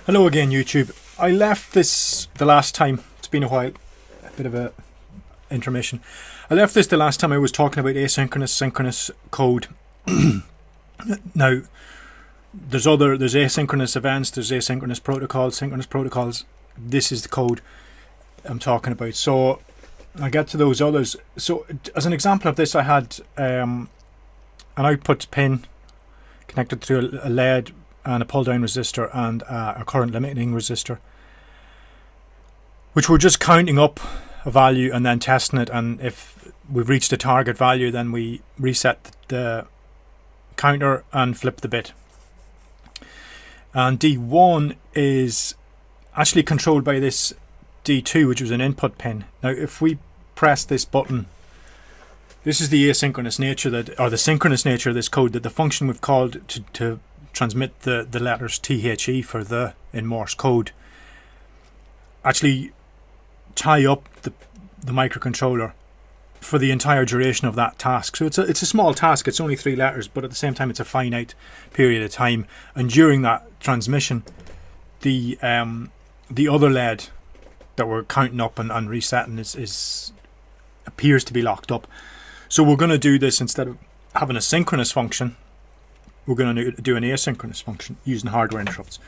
Hello again, YouTube. I left this the last time. It's been a while. A bit of a intermission. I left this the last time I was talking about asynchronous, synchronous code. Now, there's asynchronous events, there's asynchronous protocols, synchronous protocols. This is the code I'm talking about. So I'll get to those others. So as an example of this, I had an output pin connected through a LED and a pull down resistor and a current limiting resistor, which we're just counting up a value and then testing it, and if we've reached a target value then we reset the counter and flip the bit. And D1 is actually controlled by this D2, which was an input pin. Now if we press this button, this is the asynchronous nature the synchronous nature of this code, that the function we've called to transmit the letters THE for the in Morse code actually tie up the microcontroller for the entire duration of that task. So it's a small task, it's only 3 letters, but at the same time it's a finite period of time, and during that transmission the other LED that we're counting up and resetting appears to be locked up. So we're going to do this, instead of having a synchronous function, we're going to do an asynchronous function using hardware interrupts.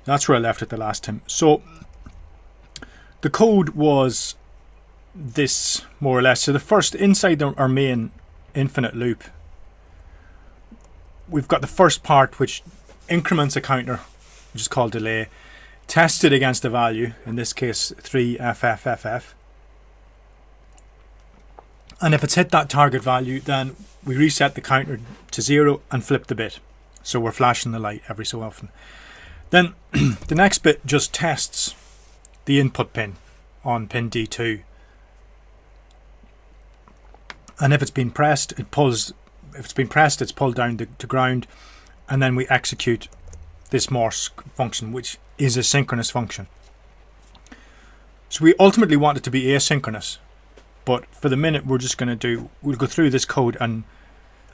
That's where I left it the last time. So the code was this, more or less. So the first, inside our main infinite loop, we've got the first part which increments a counter, which is called delay, tested against a value, in this case 3FFFF. And if it's hit that target value, then we reset the counter to 0 and flip the bit. So we're flashing the light every so often. Then the next bit just tests the input pin on pin D2. And if it's been pressed, it pulls. If it's been pressed, it's pulled down to ground, and then we execute this Morse function, which is a synchronous function. So we ultimately want it to be asynchronous, but for the minute we're just going to we'll go through this code, and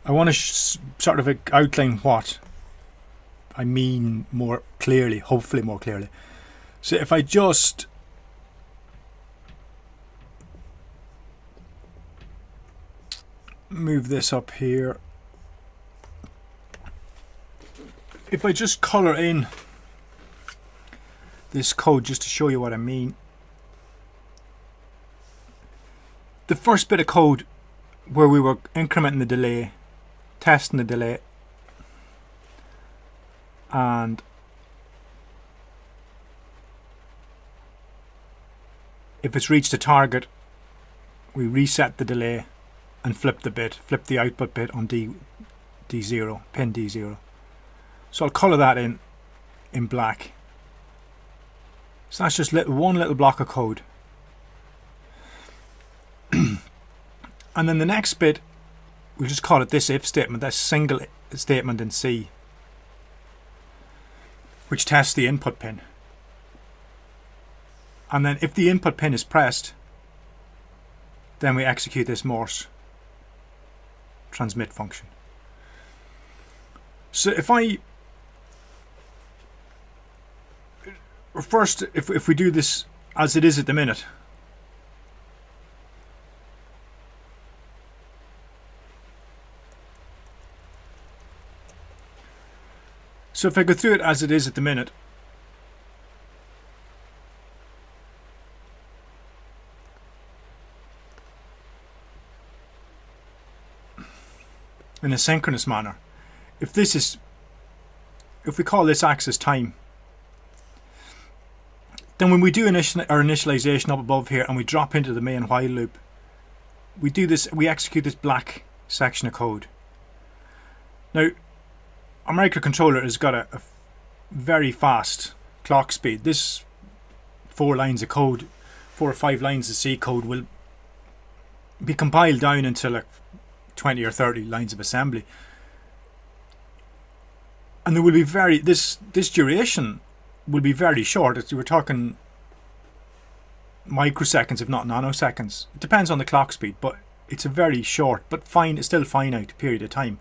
I want to sort of outline what I mean more clearly, hopefully more clearly. So if I just move this up here, if I just color in this code just to show you what I mean. The first bit of code where we were incrementing the delay, testing the delay, and if it's reached a target, we reset the delay and flip the bit, flip the output bit on D0, pin D0. So I'll colour that in black. So that's just one little block of code. And then the next bit, we'll just call it this if statement, that's single statement in C, which tests the input pin. And then if the input pin is pressed, then we execute this Morse transmit function. So if we do this as it is at the minute, so if I go through it as it is at the minute, in a synchronous manner, if we call this axis time, then when we do our initialization up above here and we drop into the main while loop, we execute this black section of code. Now, our microcontroller has got a very fast clock speed. This 4 lines of code, 4 or 5 lines of C code, will be compiled down into like 20 or 30 lines of assembly, and there will be this duration will be very short. We're talking microseconds, if not nanoseconds. It depends on the clock speed, but it's a very short but still finite period of time.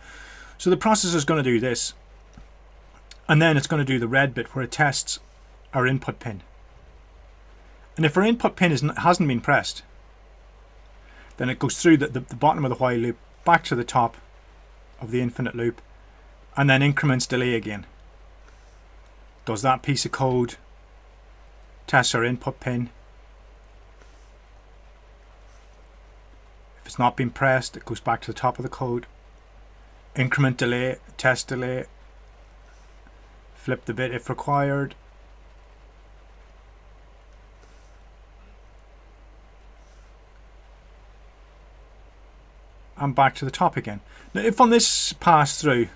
So the processor is going to do this, and then it's going to do the red bit where it tests our input pin. And if our input pin hasn't been pressed, then it goes through the bottom of the while loop, back to the top of the infinite loop, and then increments delay again. Does that piece of code, tests our input pin. If it's not been pressed, it goes back to the top of the code. Increment delay, test delay, flip the bit if required. And back to the top again. Now if on this pass through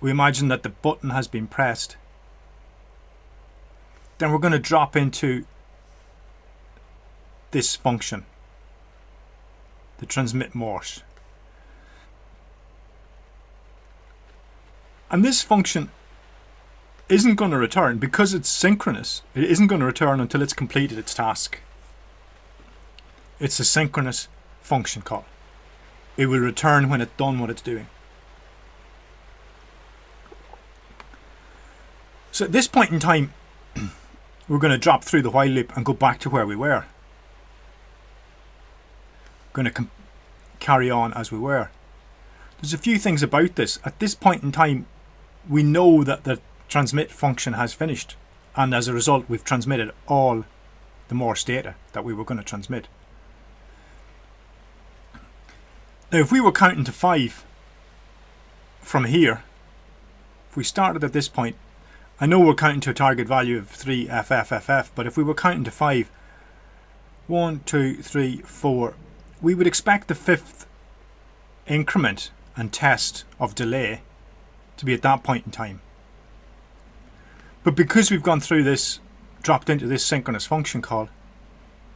we imagine that the button has been pressed, then we're going to drop into this function, the transmit Morse. And this function isn't going to return, because it's synchronous, it isn't going to return until it's completed its task. It's a synchronous function call. It will return when it's done what it's doing. So at this point in time, we're going to drop through the while loop and go back to where we were. We're going to carry on as we were. There's a few things about this. At this point in time, we know that the transmit function has finished, and as a result we've transmitted all the Morse data that we were going to transmit. Now if we were counting to 5 from here, if we started at this point, I know we're counting to a target value of 3 FFFF, but if we were counting to 5, 1, 2, 3, 4, we would expect the 5th increment and test of delay to be at that point in time. But because we've gone through this, dropped into this synchronous function call,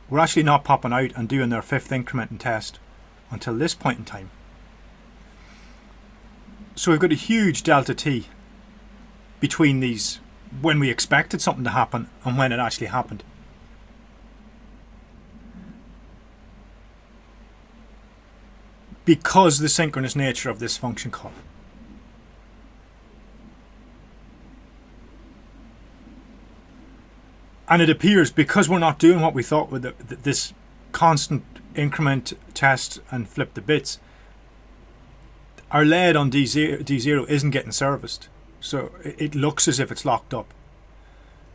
we're actually not popping out and doing their 5th increment and test until this point in time. So we've got a huge delta t between these, when we expected something to happen and when it actually happened. Because the synchronous nature of this function call. And it appears, because we're not doing what we thought with this constant increment, test and flip the bits, our lead on D0 isn't getting serviced. So it looks as if it's locked up.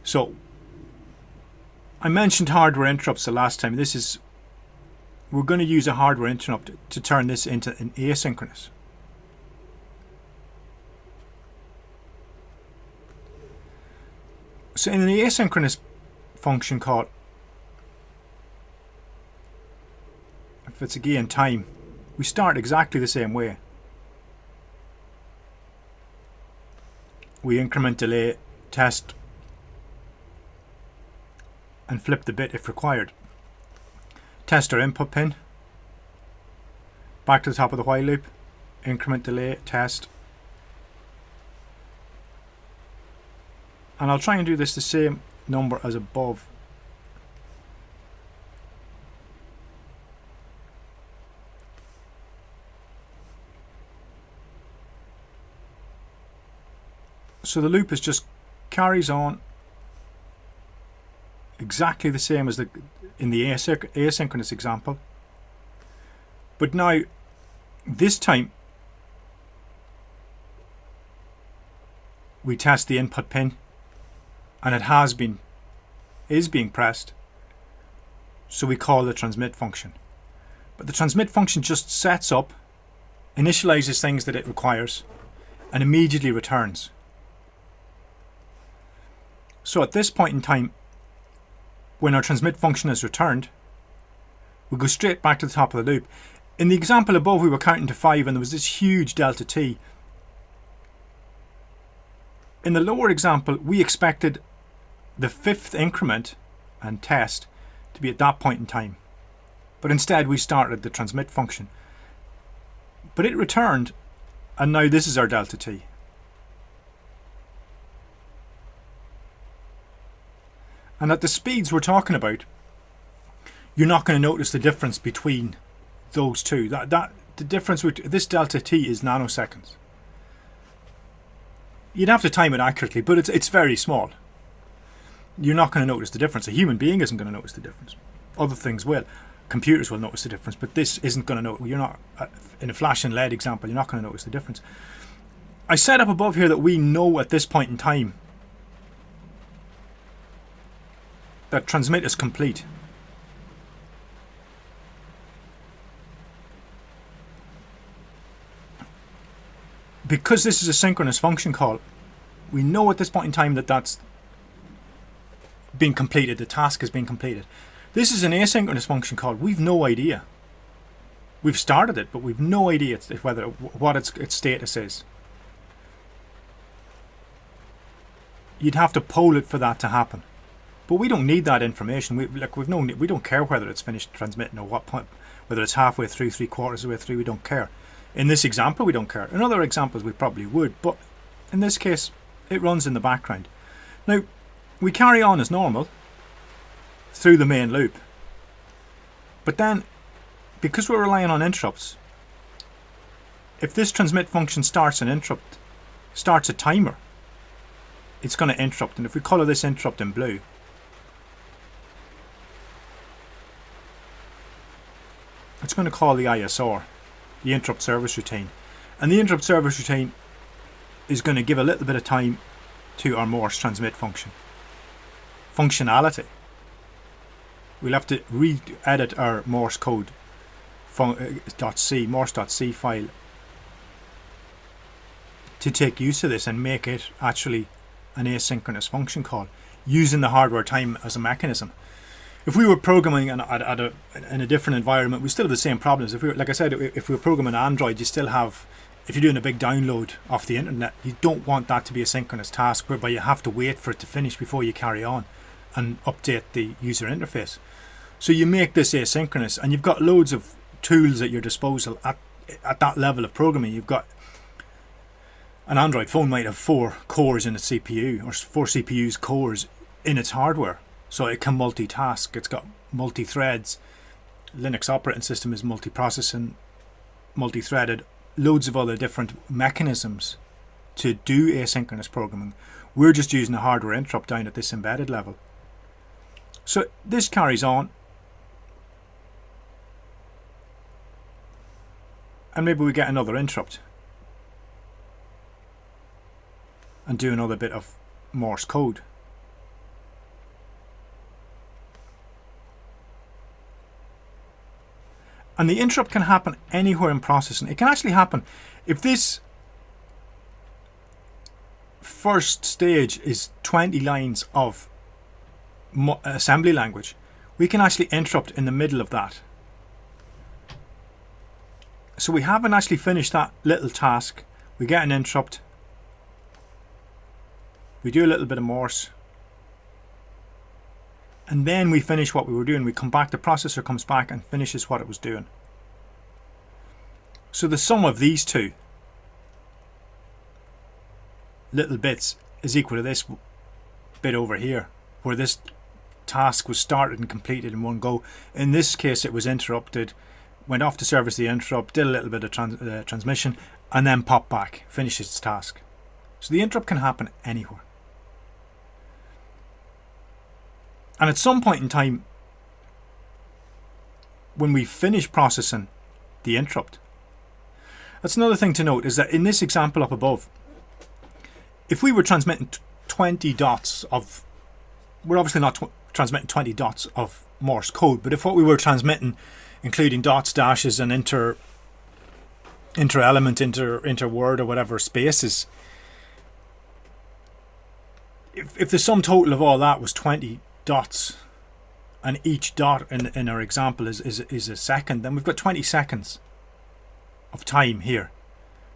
So I mentioned hardware interrupts the last time. We're going to use a hardware interrupt to turn this into an asynchronous. So in an asynchronous function call, if it's again time, we start exactly the same way. We increment delay, test and flip the bit if required. Test our input pin, back to the top of the while loop, increment delay, test. And I'll try and do this the same number as above. So the loop is just carries on exactly the same as in the asynchronous example. But now, this time, we test the input pin, and it is being pressed. So we call the transmit function. But the transmit function just sets up, initializes things that it requires, and immediately returns. So at this point in time, when our transmit function is returned, we go straight back to the top of the loop. In the example above, we were counting to 5 and there was this huge delta t. In the lower example, we expected the 5th increment and test to be at that point in time. But instead we started the transmit function. But it returned, and now this is our delta t. And at the speeds we're talking about, you're not going to notice the difference between those two. The difference with this delta t is nanoseconds. You'd have to time it accurately, but it's very small. you're not going to notice the difference. A human being isn't going to notice the difference. Other things will. Computers will notice the difference, but this isn't going to know. You're not, in a flash and LED example, you're not going to notice the difference. I set up above here that we know at this point in time that transmit is complete. Because this is a synchronous function call, we know at this point in time that that's been completed, the task has been completed. This is an asynchronous function call. We've no idea. We've started it, but we've no idea what its status is. You'd have to poll it for that to happen, but we don't need that information. We don't care whether it's finished transmitting or what point, whether it's halfway through, 3/4 of the way through. We don't care. In this example, we don't care. In other examples, we probably would, but in this case, it runs in the background. Now, we carry on as normal through the main loop, but then, because we're relying on interrupts, if this transmit function starts a timer, it's going to interrupt. And if we color this interrupt in blue, it's going to call the ISR, the interrupt service routine. And the interrupt service routine is going to give a little bit of time to our Morse transmit functionality. We'll have to re-edit our Morse code Morse.c file to take use of this and make it actually an asynchronous function call using the hardware time as a mechanism. If we were programming in a different environment, we still have the same problems. Like I said, if we were programming Android, you still have, if you're doing a big download off the internet, you don't want that to be a synchronous task whereby you have to wait for it to finish before you carry on and update the user interface. So you make this asynchronous, and you've got loads of tools at your disposal at that level of programming. You've got an Android phone might have 4 cores in its CPU, or 4 CPUs cores in its hardware, so it can multitask. It's got multi-threads. Linux operating system is multi-processing, multi-threaded, loads of other different mechanisms to do asynchronous programming. We're just using a hardware interrupt down at this embedded level. So this carries on, and maybe we get another interrupt and do another bit of Morse code. And the interrupt can happen anywhere in processing. It can actually happen if this first stage is 20 lines of assembly language. We can actually interrupt in the middle of that. So we haven't actually finished that little task. We get an interrupt. We do a little bit of Morse, and then we finish what we were doing. We come back, the processor comes back and finishes what it was doing. So the sum of these two little bits is equal to this bit over here, where this task was started and completed in one go. In this case, it was interrupted, went off to service the interrupt, did a little bit of transmission, and then popped back, finished its task. So the interrupt can happen anywhere. And at some point in time, when we finish processing the interrupt, that's another thing to note, is that in this example up above, if we were transmitting 20 dots of, we're obviously not transmitting 20 dots of Morse code, but if what we were transmitting, including dots, dashes, and inter-element, inter-word, or whatever spaces, if the sum total of all that was 20 dots, and each dot in our example is a second, then we've got 20 seconds of time here.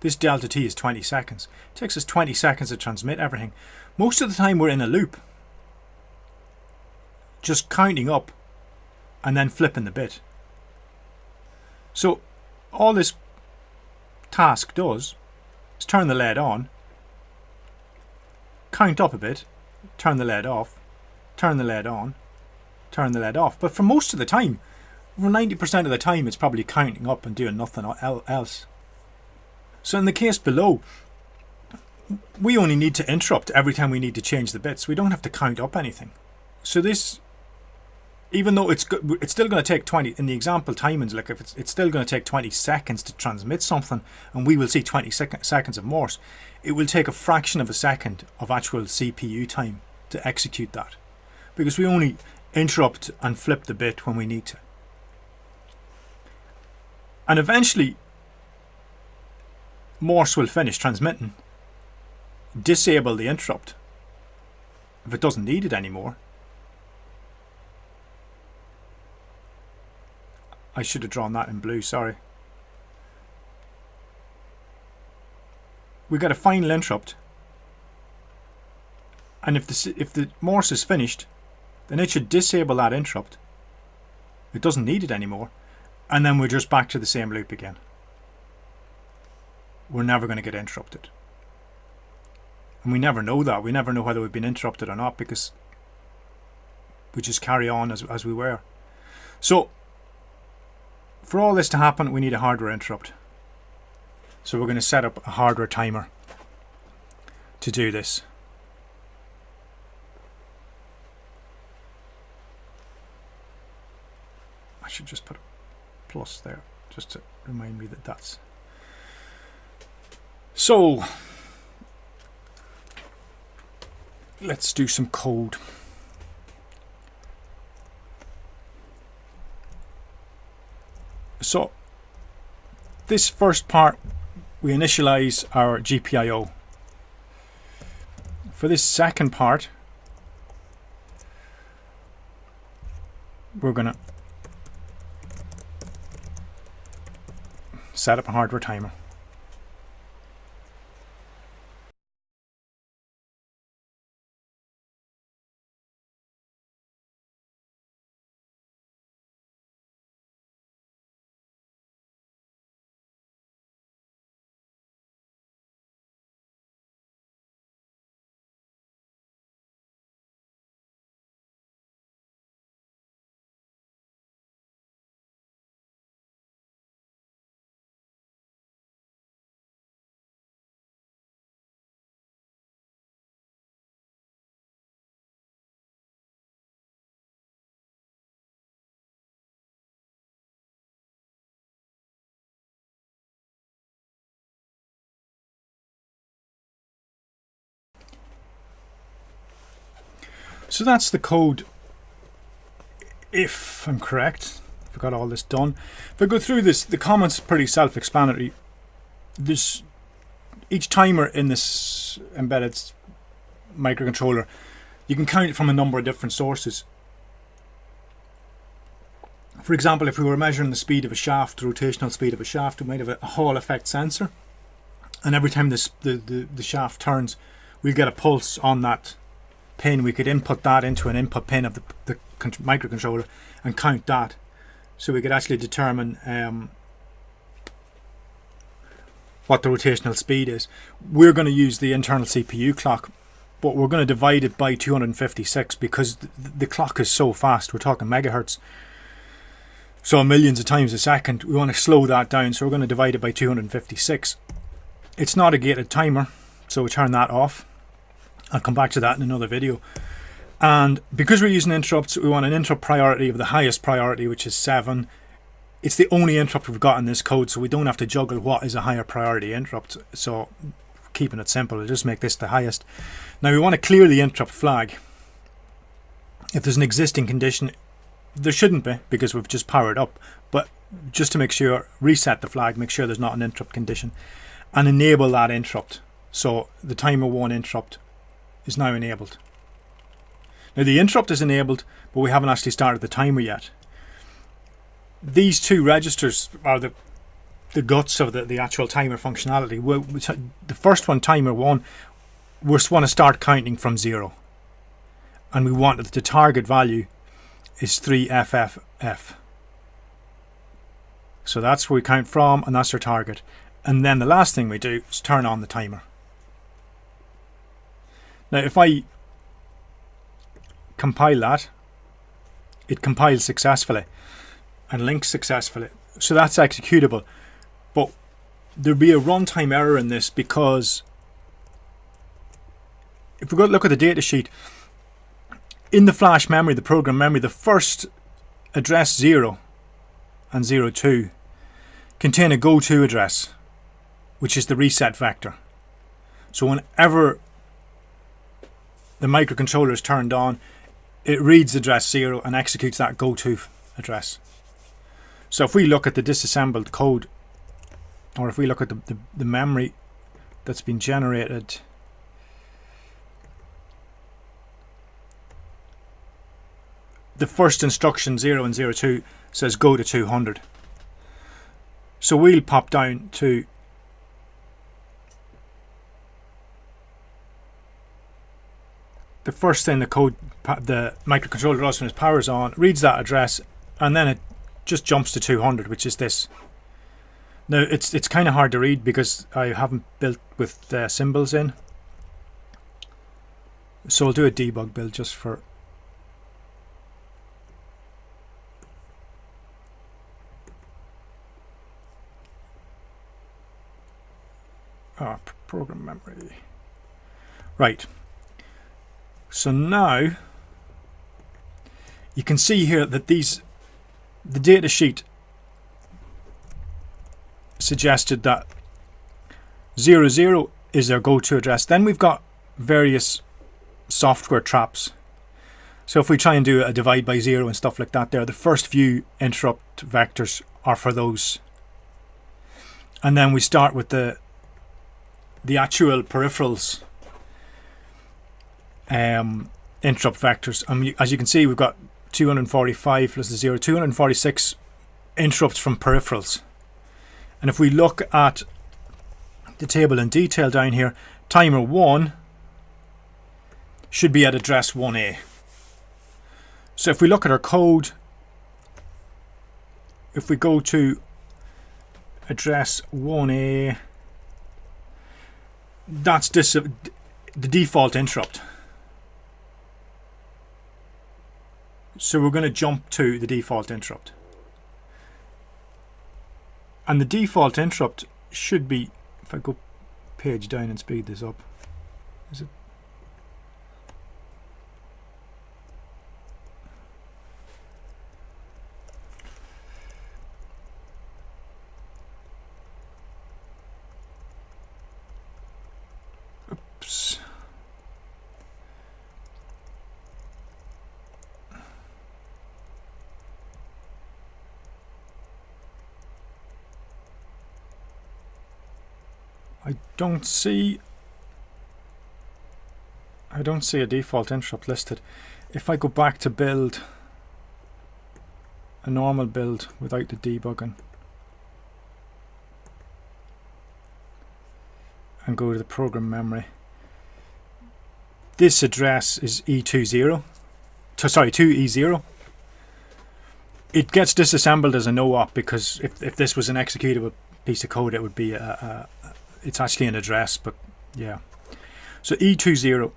This delta t is 20 seconds. It takes us 20 seconds to transmit everything. Most of the time we're in a loop, just counting up and then flipping the bit. So all this task does is turn the LED on, count up a bit, turn the LED off, turn the LED on, turn the LED off. But for most of the time, over 90% of the time, it's probably counting up and doing nothing else. So in the case below, we only need to interrupt every time we need to change the bits. We don't have to count up anything. So this, even though it's still going to take 20, in the example timings, like if it's still going to take 20 seconds to transmit something, and we will see 20 seconds of Morse, it will take a fraction of a second of actual CPU time to execute that, because we only interrupt and flip the bit when we need to. And eventually Morse will finish transmitting, disable the interrupt if it doesn't need it anymore. I should have drawn that in blue, sorry. We got a final interrupt, and if the Morse is finished, then it should disable that interrupt. It doesn't need it anymore, and then we're just back to the same loop again. We're never going to get interrupted, and we never know that. We never know whether we've been interrupted or not, because we just carry on as we were. So for all this to happen, we need a hardware interrupt. So we're going to set up a hardware timer to do this. I should just put a plus there just to remind me that that's. So let's do some code. So this first part, we initialize our GPIO. For this second part, we're going to set up a hardware timer. So that's the code, if I'm correct. If I got all this done. If I go through this, the comments are pretty self-explanatory. There's each timer in this embedded microcontroller, you can count it from a number of different sources. For example, if we were measuring the speed of a shaft, the rotational speed of a shaft, we might have a Hall effect sensor, and every time the shaft turns, we'll get a pulse on that pin. We could input that into an input pin of the microcontroller and count that, so we could actually determine what the rotational speed is. We're going to use the internal CPU clock, but we're going to divide it by 256 because the clock is so fast. We're talking megahertz, so millions of times a second. We want to slow that down, so we're going to divide it by 256. It's not a gated timer, so we turn that off. I'll come back to that in another video. And because we're using interrupts, we want an interrupt priority of the highest priority, which is 7. It's the only interrupt we've got in this code, so we don't have to juggle what is a higher priority interrupt. So keeping it simple, we'll just make this the highest. Now we want to clear the interrupt flag. If there's an existing condition, there shouldn't be because we've just powered up, but just to make sure, reset the flag, make sure there's not an interrupt condition, and enable that interrupt. So the timer 1 interrupt is now enabled. Now the interrupt is enabled, but we haven't actually started the timer yet. These two registers are the guts of the actual timer functionality. The first one, timer 1, we want to start counting from 0, and we want the target value is 3FFF. So that's where we count from, and that's our target. And then the last thing we do is turn on the timer. Now if I compile that, it compiles successfully and links successfully, so that's executable. But there'll be a runtime error in this, because if we go look at the datasheet, in the flash memory, the program memory, the first address 0 and 02 contain a go-to address, which is the reset vector. So whenever the microcontroller is turned on, it reads address 0 and executes that go-to address. So if we look at the disassembled code, or if we look at the memory that's been generated, the first instruction 0 and 02 says go to 200. So we'll pop down to the first thing the microcontroller does when its power's on, reads that address, and then it just jumps to 200, which is this. Now it's kind of hard to read because I haven't built with symbols in. So I'll do a debug build just for program memory. Right. So now you can see here that the data sheet suggested that 00 is their go-to address. Then we've got various software traps. So if we try and do a divide by 0 and stuff like that there, the first few interrupt vectors are for those. And then we start with the actual peripherals interrupt vectors, and as you can see, we've got 245 plus the 0, 246 interrupts from peripherals. And if we look at the table in detail down here, timer 1 should be at address 1A. So if we look at our code, if we go to address 1A, that's the default interrupt. So we're going to jump to the default interrupt. And the default interrupt should be, if I go page down and speed this up, is it? Oops. I don't see a default interrupt listed. If I go back to build a normal build without the debugging and go to the program memory, this address is E20, sorry, 2E0. It gets disassembled as a no-op because if this was an executable piece of code, it would be it's actually an address, but yeah. So E20,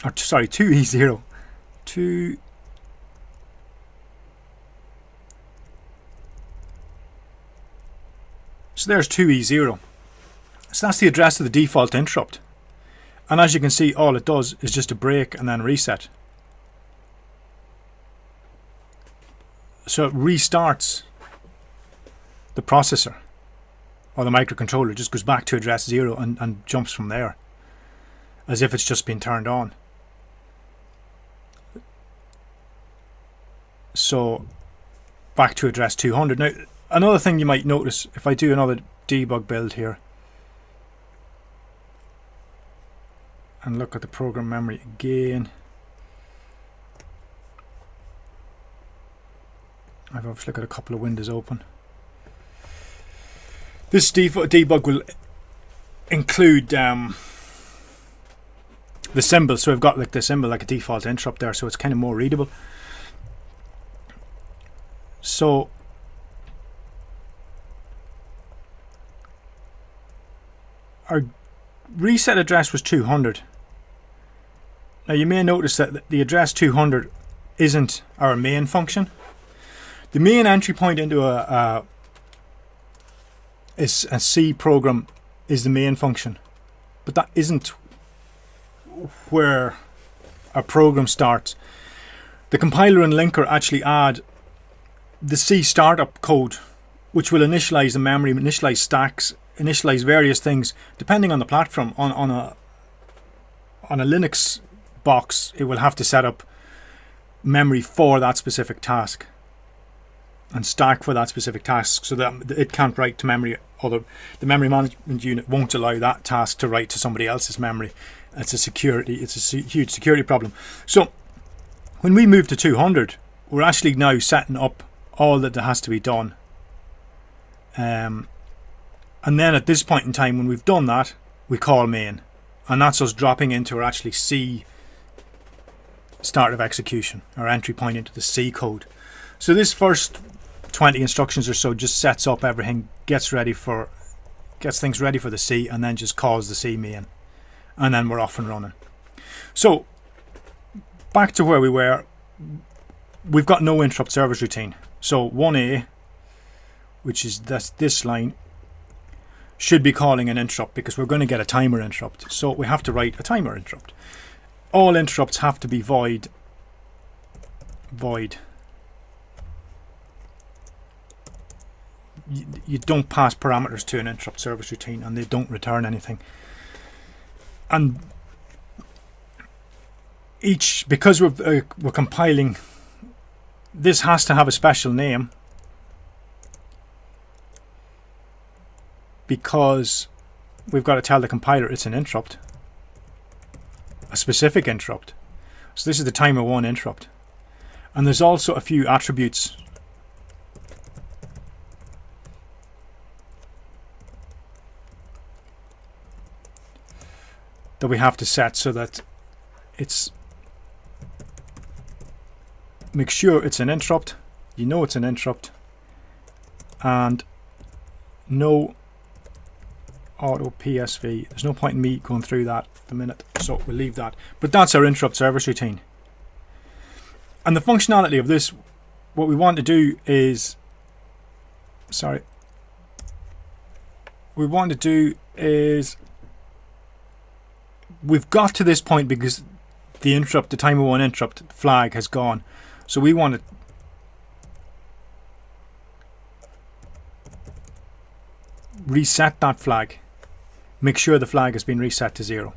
or sorry, 2E0, 2. So there's 2E0. So that's the address of the default interrupt. And as you can see, all it does is just a break and then reset. So it restarts the processor, or the microcontroller just goes back to address 0 and jumps from there as if it's just been turned on. So back to address 200. Now another thing you might notice, if I do another debug build here and look at the program memory again, I've obviously got a couple of windows open. This debug will include the symbol, so I've got like the symbol like a default interrupt there, so it's kind of more readable. So our reset address was 200. Now you may notice that the address 200 isn't our main function. The main entry point into a C program is the main function, but that isn't where our program starts, the compiler and linker actually add the C startup code, which will initialize the memory, initialize stacks, initialize various things depending on the platform. On a Linux box, it will have to set up memory for that specific task and stack for that specific task, so that it can't write to memory. Although the memory management unit won't allow that task to write to somebody else's memory. It's a huge security problem. So when we move to 200, we're actually now setting up all that has to be done. And then at this point in time, when we've done that, we call main, and that's us dropping into our actually C start of execution, our entry point into the C code. So this first 20 instructions or so just sets up everything, gets things ready for the C, and then just calls the C main, and then we're off and running. So back to where we were, we've got no interrupt service routine. So 1A, which is this line, should be calling an interrupt because we're going to get a timer interrupt. So we have to write a timer interrupt. All interrupts have to be void. You don't pass parameters to an interrupt service routine, and they don't return anything. And because we're compiling, this has to have a special name, because we've got to tell the compiler it's an interrupt, a specific interrupt. So this is the timer 1 interrupt, and there's also a few attributes that we have to set so that make sure it's an interrupt, you know it's an interrupt, and no auto PSV. There's no point in me going through that at the minute, so we'll leave that. But that's our interrupt service routine. And the functionality of this, what we want to do is, we've got to this point because the timer 1 interrupt flag has gone. So we want to reset that flag. Make sure the flag has been reset to 0.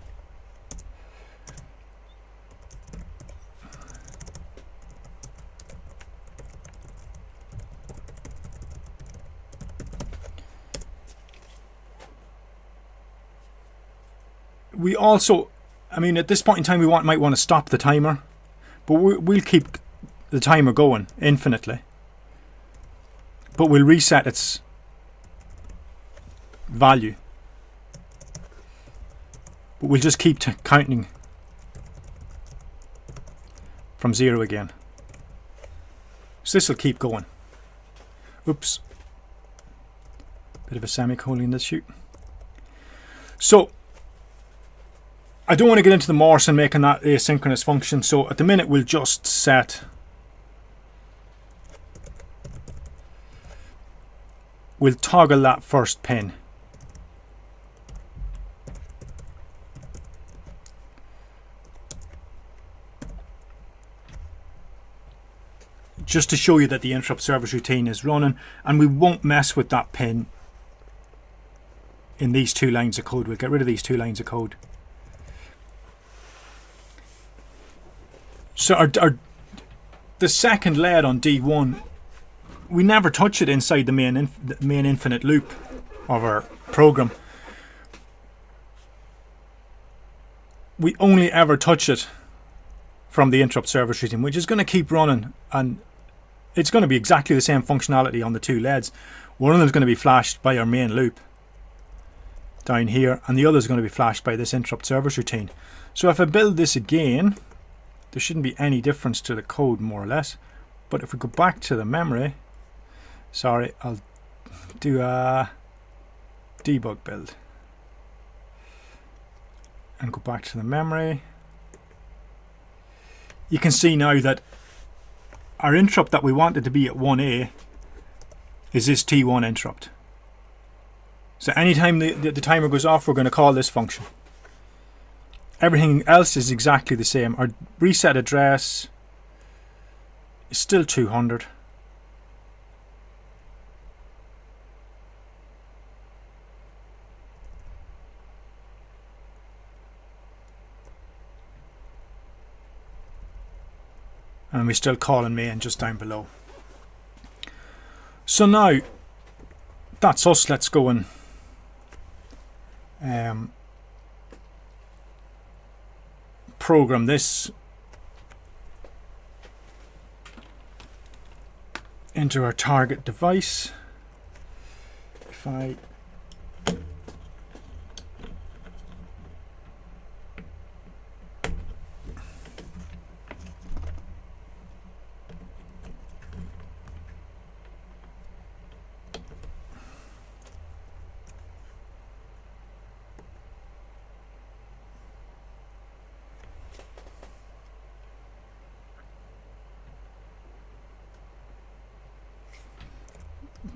We also, at this point in time, we might want to stop the timer, but we'll keep the timer going infinitely. But we'll reset its value. But we'll just keep counting from 0 again. So this will keep going. Oops. Bit of a semicolon in this shoot. So I don't want to get into the Morse and making that asynchronous function, so at the minute we'll just set, we'll toggle that first pin. Just to show you that the interrupt service routine is running, and we won't mess with that pin in these 2 lines of code. We'll get rid of these 2 lines of code. So the second lead on D1, we never touch it inside the main infinite loop of our program. We only ever touch it from the interrupt service routine, which is going to keep running, and it's going to be exactly the same functionality on the 2 leads. One of them is going to be flashed by our main loop down here, and the other is going to be flashed by this interrupt service routine. So if I build this again, there shouldn't be any difference to the code, more or less. But if we go back to the memory, I'll do a debug build and go back to the memory. You can see now that our interrupt that we wanted to be at 1A is this T1 interrupt. So anytime the timer goes off, we're going to call this function. everything else is exactly the same. Our reset address is still 200. And we still call in main just down below. So now that's us. Let's go and program this into our target device. If I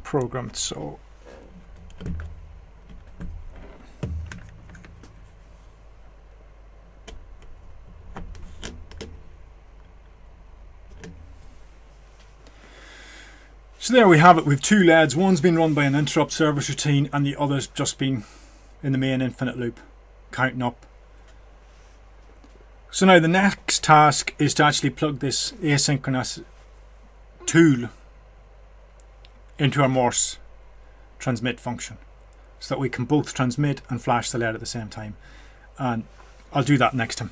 programmed so there we have it. We've two LEDs. One's been run by an interrupt service routine and the other's just been in the main infinite loop counting up. So now the next task is to actually plug this asynchronous tool into our Morse transmit function so that we can both transmit and flash the LED at the same time. And I'll do that next time.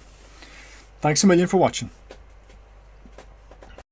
Thanks a million for watching.